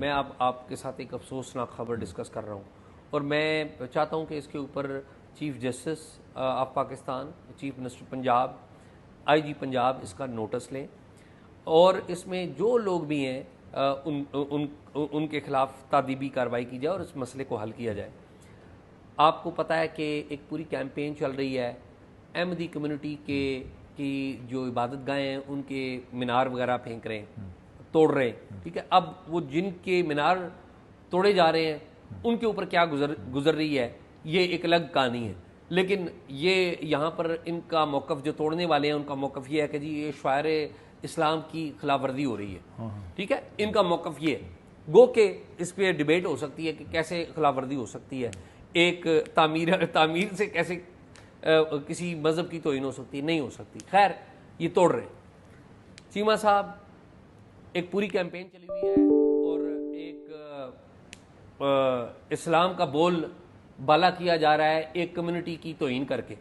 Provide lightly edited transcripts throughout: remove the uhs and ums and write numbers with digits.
میں اب آپ کے ساتھ ایک افسوسناک خبر ڈسکس کر رہا ہوں، اور میں چاہتا ہوں کہ اس کے اوپر chief justice of Pakistan, chief minister Punjab, I G Punjab اس کا نوٹس لیں، اور اس میں جو لوگ بھی ہیں ان کے خلاف تادیبی کارروائی کی جائے اور اس مسئلے کو حل کیا جائے۔ آپ کو پتہ ہے کہ ایک پوری کیمپین چل رہی ہے احمدی کمیونٹی کی جو عبادت گاہیں ہیں ان کے مینار وغیرہ پھینک رہے ہیں، توڑ رہے ہیں، ٹھیک ہے۔ اب وہ جن کے مینار توڑے جا رہے ہیں ان کے اوپر کیا گزر رہی ہے یہ ایک الگ کہانی ہے، لیکن یہ یہاں پر ان کا موقف جو توڑنے والے ہیں ان کا موقف یہ ہے کہ جی یہ شعائر اسلام کی خلاف ورزی ہو رہی ہے، ٹھیک ہے۔ ان کا موقف یہ ہے، گو کہ اس پہ ڈیبیٹ ہو سکتی ہے کہ کیسے خلاف ورزی ہو سکتی ہے، ایک تعمیر سے کیسے کسی مذہب کی توہین ہو سکتی ہے، نہیں ہو سکتی۔ خیر یہ توڑ رہے ہیں۔ چیمہ صاحب ایک پوری کیمپین چلی ہوئی ہے اور ایک اسلام کا بول بالا کیا جا رہا ہے ایک کمیونٹی کی توہین کر کے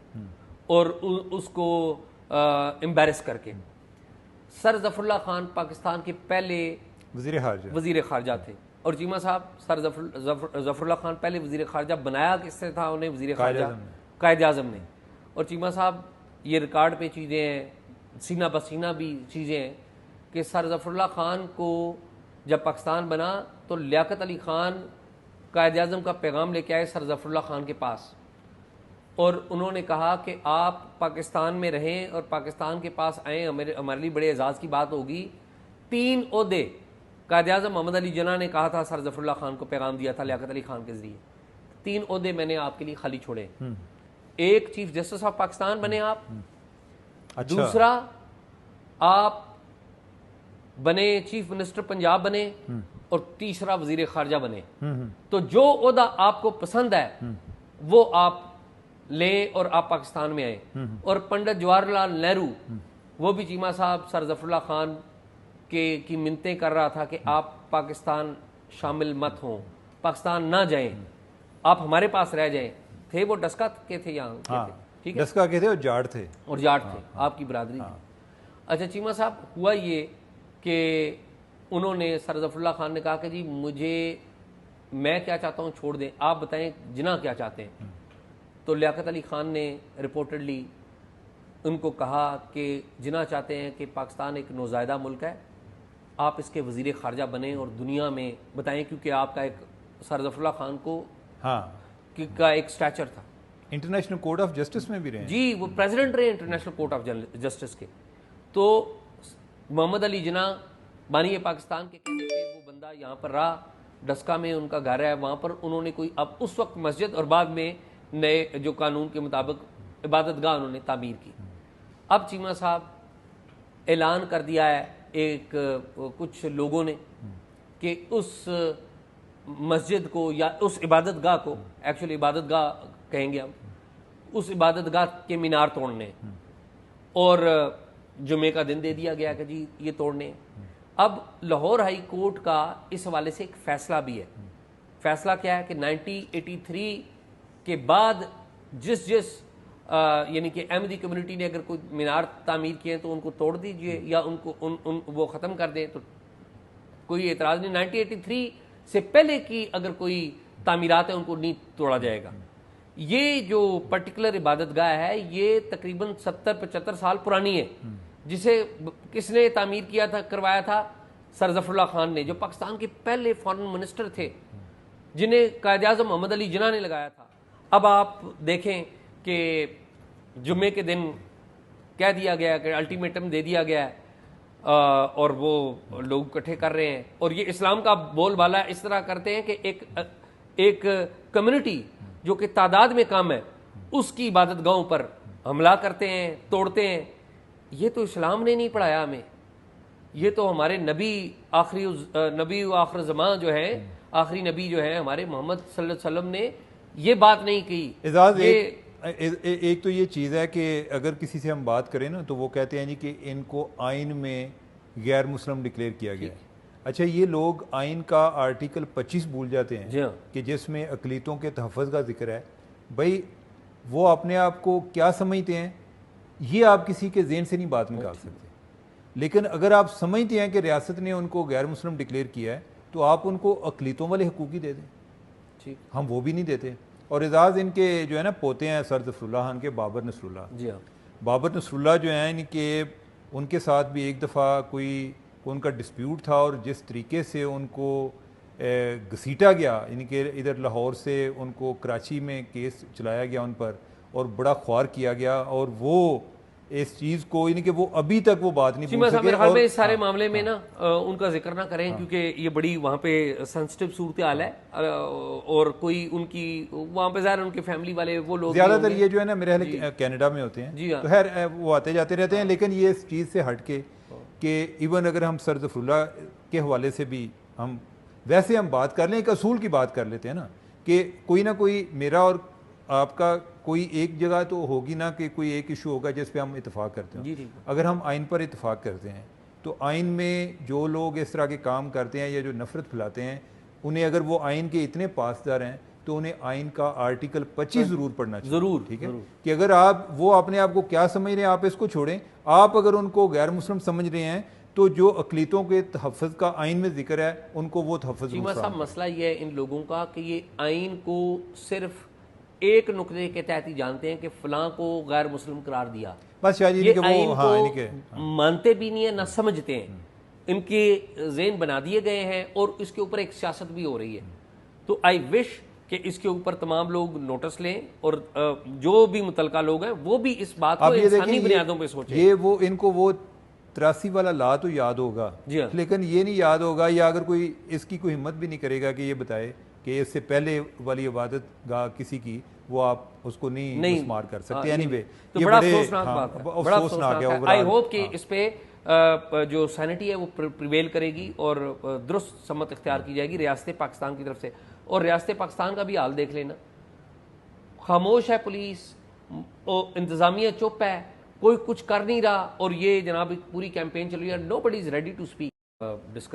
اور اس کو امبیرس کر کے۔ سر ظفر اللہ خان پاکستان کے پہلے وزیر خارجہ تھے، اور چیمہ صاحب سر ظفر اللہ خان پہلے وزیر خارجہ بنایا کس سے تھا انہیں؟ وزیر خارجہ قائد اعظم نے۔ اور چیمہ صاحب یہ ریکارڈ پہ چیزیں ہیں، سینہ بسینہ بھی چیزیں ہیں کہ سر ظفر اللہ خان کو جب پاکستان بنا تو لیاقت علی خان قائد اعظم کا پیغام لے کے آئے سر ظفر اللہ خان کے پاس، اور انہوں نے کہا کہ آپ پاکستان میں رہیں اور پاکستان کے پاس آئیں، ہمارے لیے بڑے اعزاز کی بات ہوگی۔ 3 عہدے قائد اعظم محمد علی جناح نے کہا تھا، سر ظفر اللہ خان کو پیغام دیا تھا لیاقت علی خان کے ذریعے، 3 عہدے میں نے آپ کے لیے خالی چھوڑے۔ ایک چیف جسٹس آف پاکستان بنے آپ، دوسرا آپ بنے چیف منسٹر پنجاب بنے، اور تیسرا وزیر خارجہ بنے۔ تو جو عہدہ آپ کو پسند ہے وہ آپ لیں اور آپ پاکستان میں آئیں۔ اور پنڈت جواہر لال نہرو وہ بھی چیمہ صاحب سر ظفر اللہ خان کی منتیں کر رہا تھا کہ آپ پاکستان شامل مت ہوں، پاکستان نہ جائیں، آپ ہمارے پاس رہ جائیں۔ تھے وہ ڈسکا کے تھے یہاں، ٹھیک ہے، ڈسکا کے تھے اور جاٹ تھے، آپ کی برادری تھی۔ اچھا چیمہ صاحب ہوا یہ کہ انہوں نے سر ظفر اللہ خان نے کہا کہ جی میں کیا چاہتا ہوں چھوڑ دیں، آپ بتائیں جناح کیا چاہتے ہیں۔ تو لیاقت علی خان نے رپورٹڈلی ان کو کہا کہ جناح چاہتے ہیں کہ پاکستان ایک نوزائیدہ ملک ہے، آپ اس کے وزیر خارجہ بنیں اور دنیا میں بتائیں، کیونکہ آپ کا ایک سر ظفر اللہ خان کو کا ایک سٹیچر تھا، انٹرنیشنل کورٹ آف جسٹس میں بھی رہے، جی وہ پریزیڈنٹ رہے انٹرنیشنل کورٹ آف جسٹس کے۔ تو محمد علی جناح بانی پاکستان کے کہنے پہ وہ بندہ یہاں پر رہا، ڈسکا میں ان کا گھر ہے، وہاں پر انہوں نے کوئی اب اس وقت مسجد اور بعد میں نئے جو قانون کے مطابق عبادت گاہ انہوں نے تعمیر کی۔ اب چیمہ صاحب اعلان کر دیا ہے ایک کچھ لوگوں نے کہ اس مسجد کو یا اس عبادت گاہ کو، ایکچولی عبادت گاہ کہیں گے ہم، اس عبادت گاہ کے مینار توڑنے، اور جمعے کا دن دے دیا گیا کہ جی یہ توڑنے۔ اب لاہور ہائی کورٹ کا اس حوالے سے ایک فیصلہ بھی ہے۔ فیصلہ کیا ہے کہ 1983 کے بعد جس یعنی کہ احمدی کمیونٹی نے اگر کوئی مینار تعمیر کیے تو ان کو توڑ دیجئے یا ان کو وہ ختم کر دیں، تو کوئی اعتراض نہیں۔ 1983 سے پہلے کی اگر کوئی تعمیرات ہیں ان کو نہیں توڑا جائے گا۔ یہ جو پرٹیکولر عبادت گاہ ہے یہ تقریباً 70-75 سال پرانی ہے، جسے کس نے تعمیر کیا تھا، کروایا تھا؟ سر ظفر اللہ خان نے، جو پاکستان کے پہلے فارن منسٹر تھے، جنہیں قائد اعظم محمد علی جناح نے لگایا تھا۔ اب آپ دیکھیں کہ جمعے کے دن کہہ دیا گیا کہ الٹیمیٹم دے دیا گیا ہے، اور وہ لوگ اکٹھے کر رہے ہیں، اور یہ اسلام کا بول بالا اس طرح کرتے ہیں کہ ایک کمیونٹی جو کہ تعداد میں کم ہے اس کی عبادت گاہوں پر حملہ کرتے ہیں، توڑتے ہیں۔ یہ تو اسلام نے نہیں پڑھایا ہمیں، یہ تو ہمارے نبی و آخر زمان جو ہیں، آخری نبی جو ہیں ہمارے محمد صلی اللہ علیہ وسلم نے یہ بات نہیں کی۔ ایک تو یہ چیز ہے کہ اگر کسی سے ہم بات کریں نا تو وہ کہتے ہیں جی کہ ان کو آئین میں غیر مسلم ڈکلیئر کیا گیا ہے۔ اچھا یہ لوگ آئین کا آرٹیکل 25 بھول جاتے ہیں کہ جس میں اقلیتوں کے تحفظ کا ذکر ہے۔ بھائی وہ اپنے آپ کو کیا سمجھتے ہیں یہ آپ کسی کے ذہن سے نہیں بات نکال سکتے، لیکن اگر آپ سمجھتے ہیں کہ ریاست نے ان کو غیر مسلم ڈکلیئر کیا ہے تو آپ ان کو اقلیتوں والے حقوق ہی دے دیں. ٹھیک. ہم وہ بھی نہیں دیتے. اور اعزاز ان کے جو ہے نا پوتے ہیں سر ظفر اللہ خان کے، بابر نصر اللہ. جی ہاں. بابر نصر اللہ جو ہیں ان کے، ان کے ساتھ بھی ایک دفعہ کوئی ان کا ڈسپیوٹ تھا، اور جس طریقے سے ان کو گھسیٹا گیا، یعنی کہ ادھر لاہور سے ان کو کراچی میں کیس چلایا گیا ان پر، اور بڑا خوار کیا گیا، اور وہ اس چیز کو یعنی کہ وہ ابھی تک وہ بات نہیں بھول سکے. میرے خیال میں اس سارے معاملے میں نا ان کا ذکر نہ کریں، کیونکہ یہ بڑی وہاں پہ سینسٹیو صورتحال ہے، اور کوئی ان کی وہاں پہ ظاہر ان کے فیملی والے وہ لوگ زیادہ تر یہ جو ہے نا میرے خیال کینیڈا میں ہوتے ہیں، تو خیر وہ آتے جاتے رہتے ہیں. لیکن یہ اس چیز سے ہٹ کے کہ ایون اگر ہم سر ظفر اللہ کے حوالے سے بھی ہم ویسے ہم بات کر لیں، ایک اصول کی بات کر لیتے ہیں نا، کہ کوئی نہ کوئی میرا اور آپ کا کوئی ایک جگہ تو ہوگی نا کہ کوئی ایک ایشو ہوگا جس پہ ہم اتفاق کرتے ہیں. اگر ہم آئین پر اتفاق کرتے ہیں تو آئین میں جو لوگ اس طرح کے کام کرتے ہیں یا جو نفرت پھیلاتے ہیں، انہیں اگر وہ آئین کے اتنے پاسدار ہیں تو انہیں آئین کا آرٹیکل 25 ضرور پڑھنا چاہیے. ضرور. ٹھیک ہے کہ اگر آپ وہ اپنے آپ کو کیا سمجھ رہے ہیں آپ اس کو چھوڑیں. آپ اگر ان کو غیر مسلم سمجھ رہے ہیں تو جو اقلیتوں کے تحفظ کا آئین میں ذکر ہے ان کو وہ تحفظ. چیمہ صاحب مسئلہ یہ ہے ان لوگوں کا کہ یہ آئین کو صرف ایک نقطے کے تحت ہی جانتے ہیں کہ فلاں کو غیر مسلم قرار دیا، بس شاید یہ آئین کو مانتے بھی نہیں ہیں نہ سمجھتے ہیں. ان کے ذہن بنا دیے گئے ہیں اور اس کے اوپر ایک سیاست بھی ہو رہی ہے. تو آئی وش کہ اس کے اوپر تمام لوگ نوٹس لیں، اور جو بھی متعلقہ لوگ ہیں وہ بھی اس بات کو انسانی بنیادوں پہ سوچیں. یہ وہ ان کو وہ 83 والا لا تو یاد ہوگا، لیکن یہ نہیں یاد ہوگا، یا اگر کوئی اس کی کوئی ہمت بھی نہیں کرے گا کہ یہ بتائے کہ اس سے پہلے والی عبادت گاہ کسی کی، وہ آپ اس کو نہیں مسمار کر سکتے. اینی وے تو بڑا افسوسناک بات ہے، بڑا افسوسناک ہے. آئی ہوپ کہ اس پہ جو سینٹی ہے وہ پریویل کرے گی اور درست سمت اختیار کی جائے گی ریاست پاکستان کی طرف سے. اور ریاست پاکستان کا بھی حال دیکھ لینا، خاموش ہے پولیس، انتظامیہ چپ ہے، کوئی کچھ کر نہیں رہا، اور یہ جناب پوری کیمپین چل رہی ہے. Nobody is ready to speak. Discuss